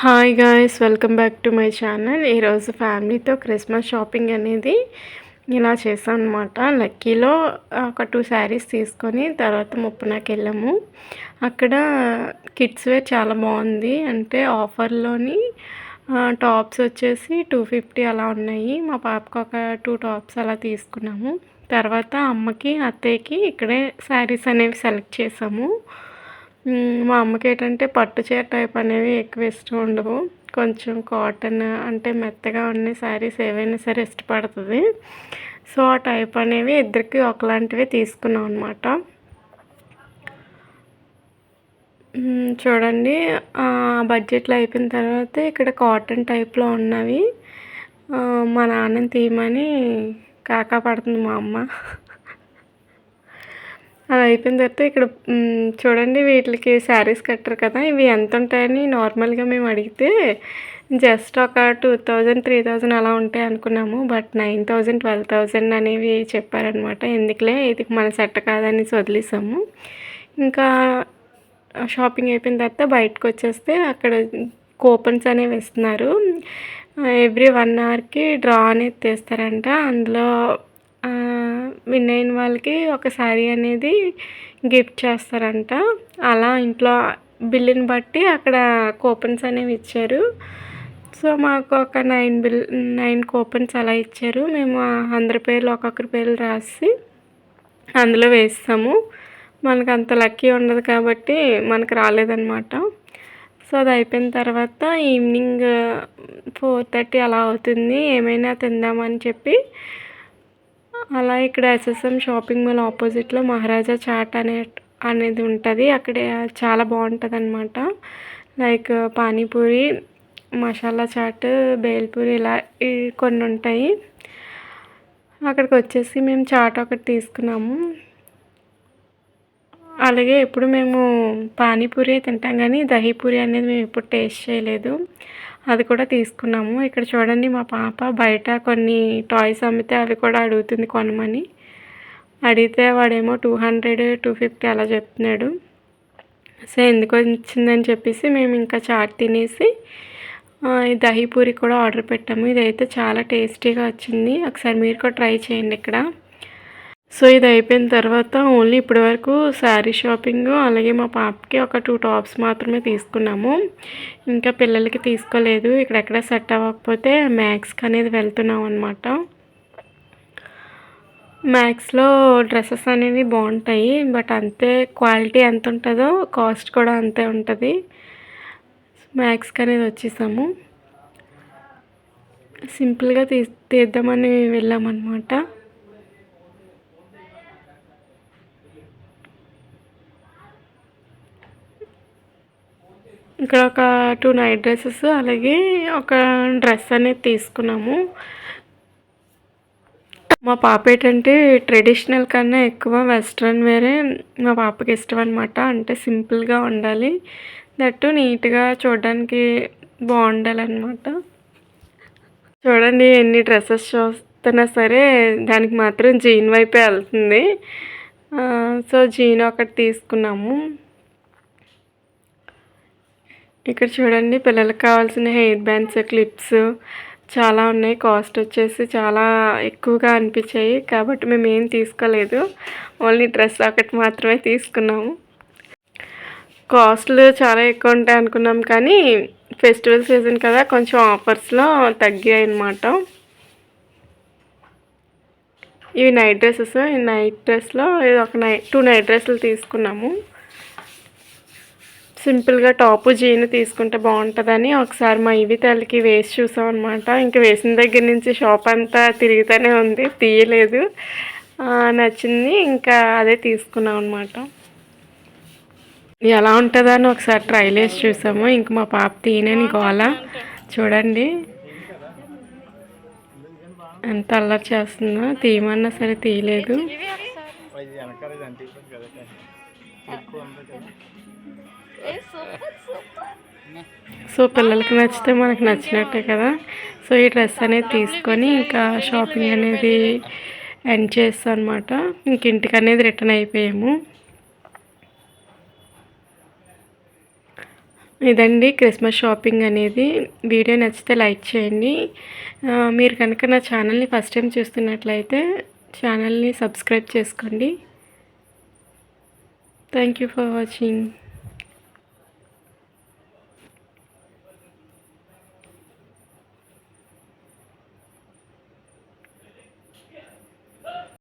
Hi guys, welcome back to my channel. ఈరోజు ఫ్యామిలీతో Christmas shopping అనేది ఇలా చేసాం అనమాట. లక్కీలో ఒక 2 శారీస్ తీసుకొని తర్వాత ముప్పనాకి వెళ్ళాము. అక్కడ కిడ్స్ వేర్ చాలా బాగుంది. అంటే ఆఫర్లోని టాప్స్ వచ్చేసి 250 అలా ఉన్నాయి. మా పాపకు ఒక 2 టాప్స్ అలా తీసుకున్నాము. తర్వాత అమ్మకి అత్తయ్యకి ఇక్కడే శారీస్ అనేవి సెలెక్ట్ చేసాము. మా అమ్మకి ఏంటంటే పట్టు చీర టైప్ అనేవి ఎక్కువ ఇష్టం ఉండవు. కొంచెం కాటన్ అంటే మెత్తగా ఉన్న శారీస్ ఏవైనా సరే ఇష్టపడుతుంది. సో ఆ టైప్ అనేవి ఇద్దరికి ఒకలాంటివి తీసుకున్నాం అనమాట. చూడండి, బడ్జెట్లో అయిపోయిన తర్వాత ఇక్కడ కాటన్ టైప్లో ఉన్నవి మా నాన్నని తీయమని కాకా పడుతుంది మా అమ్మ. అది అయిపోయిన తర్వాత ఇక్కడ చూడండి, వీటికి శారీస్ కట్టరు కదా, ఇవి ఎంత ఉంటాయని నార్మల్గా మేము అడిగితే జస్ట్ ఒక 2000 3000 అలా ఉంటాయి అనుకున్నాము. బట్ 9000 12,000 అనేవి చెప్పారనమాట. ఎందుకులే, ఇది మన సెట్ కాదని వదిలేసాము. ఇంకా షాపింగ్ అయిపోయిన తర్వాత బయటకు వచ్చేస్తే అక్కడ కూపన్స్ అనేవి ఇస్తున్నారు. ఎవ్రీ 1 అవర్కి డ్రా అనేది తీస్తారంట. అందులో విన్ అయిన వాళ్ళకి ఒక శారీ అనేది గిఫ్ట్ చేస్తారంట. అలా ఇంట్లో బిల్లుని బట్టి అక్కడ కూపన్స్ అనేవి ఇచ్చారు. సో మాకు ఒక 9 కూపన్స్ అలా ఇచ్చారు. మేము అందరి పేర్లు ఒక్కొక్కరి పేర్లు రాసి అందులో వేస్తాము. మనకు అంత లక్కీ ఉండదు కాబట్టి మనకు రాలేదన్నమాట. సో అది అయిపోయిన తర్వాత ఈవినింగ్ 4:30 అలా అవుతుంది. ఏమైనా తిందామని చెప్పి అలా ఇక్కడ ఎస్ఎస్ఎం షాపింగ్ మాల్ ఆపోజిట్లో మహారాజా చాట్ అనేది ఉంటుంది. అక్కడ చాలా బాగుంటుంది అనమాట. లైక్ పానీపూరి, మసాలా చాట్, బేల్పూరి ఇలా కొన్ని ఉంటాయి. అక్కడికి వచ్చేసి మేము చాట్ ఒకటి తీసుకున్నాము. అలాగే ఎప్పుడు మేము పానీపూరి తింటాం కానీ దహీపూరి అనేది మేము ఎప్పుడు టేస్ట్ చేయలేదు. అది కూడా తీసుకున్నాము. ఇక్కడ చూడండి, మా పాప బయట కొన్ని టాయ్స్ అమ్మితే అవి కూడా అడుగుతుంది కొనమని. అడిగితే వాడేమో 200 250 అలా చెప్తున్నాడు. సో ఎందుకు వచ్చిందని చెప్పేసి మేము ఇంకా చాట్ తినేసి దహీపూరి కూడా ఆర్డర్ పెట్టాము. ఇదైతే చాలా టేస్టీగా వచ్చింది. ఒకసారి మీరు కూడా ట్రై చేయండి ఇక్కడ. సో ఇది అయిపోయిన తర్వాత ఓన్లీ ఇప్పటి వరకు శారీ షాపింగ్, అలాగే మా పాపకి ఒక 2 టాప్స్ మాత్రమే తీసుకున్నాము. ఇంకా పిల్లలకి తీసుకోలేదు. ఇక్కడెక్కడ సెట్ అవ్వకపోతే మ్యాక్స్కి అనేది వెళ్తున్నాం అనమాట. మ్యాక్స్లో డ్రెస్సెస్ అనేవి బాగుంటాయి. బట్ అంతే క్వాలిటీ ఎంత ఉంటుందో కాస్ట్ కూడా అంతే ఉంటుంది. మ్యాక్స్కి అనేది వచ్చేసాము. సింపుల్గా తీద్దామని వెళ్ళామన్నమాట. ఇక్కడ ఒక 2 నైట్ డ్రెస్సెస్ అలాగే ఒక డ్రెస్ అనేది తీసుకున్నాము. మా పాప ఏంటంటే ట్రెడిషనల్ కన్నా ఎక్కువ వెస్ట్రన్ వేరే మా పాపకి ఇష్టం అనమాట. అంటే సింపుల్గా ఉండాలి, దట్టు నీట్గా చూడడానికి బాగుండాలన్నమాట. చూడండి, ఎన్ని డ్రెస్సెస్ చూస్తున్నా సరే దానికి మాత్రం జీన్ వైపే వెళ్తుంది. సో జీన్ ఒకటి తీసుకున్నాము. ఇక్కడ చూడండి, పిల్లలకు కావాల్సిన హెయిర్ బ్యాండ్స్, క్లిప్స్ చాలా ఉన్నాయి. కాస్ట్ వచ్చేసి చాలా ఎక్కువగా అనిపించాయి కాబట్టి మేము ఏం తీసుకోలేదు. ఓన్లీ డ్రెస్ ఒకటి మాత్రమే తీసుకున్నాము. కాస్ట్లు చాలా ఎక్కువ ఉంటాయి అనుకున్నాం కానీ ఫెస్టివల్ సీజన్ కదా, కొంచెం ఆఫర్స్లో తగ్గాయి అన్నమాట. ఇవి నైట్ డ్రెస్సెస్. ఈ నైట్ డ్రెస్లో ఇది ఒక 2 నైట్ డ్రెస్సులు తీసుకున్నాము. సింపుల్గా టాపు జీన్ తీసుకుంటే బాగుంటుందని ఒకసారి మా ఇవి తల్లికి వేసి చూసాం అనమాట. ఇంక వేసిన దగ్గర నుంచి షాప్ అంతా తిరుగుతూనే ఉంది, తీయలేదు. నచ్చింది, ఇంకా అదే తీసుకున్నాం అనమాట. ఎలా ఉంటుందో అని ఒకసారి ట్రైల్ వేసి చూసాము. ఇంక మా పాప తీయనని గోల. చూడండి ఎంత అల్లరి చేస్తుందో, తీయమన్నా సరే తీయలేదు. సో పిల్లలకి నచ్చితే మనకు నచ్చినట్టే కదా. సో ఈ డ్రెస్ అనేది తీసుకొని ఇంకా షాపింగ్ అనేది ఎండ్ చేస్తాం అనమాట. ఇంక ఇంటికి అనేది రిటర్న్ అయిపోయాము. ఇదండి క్రిస్మస్ షాపింగ్ అనేది. వీడియో నచ్చితే లైక్ చేయండి. మీరు కనుక నా ఛానల్ని ఫస్ట్ టైం చూస్తున్నట్లయితే ఛానల్ని సబ్స్క్రైబ్ చేసుకోండి. Thank you for watching.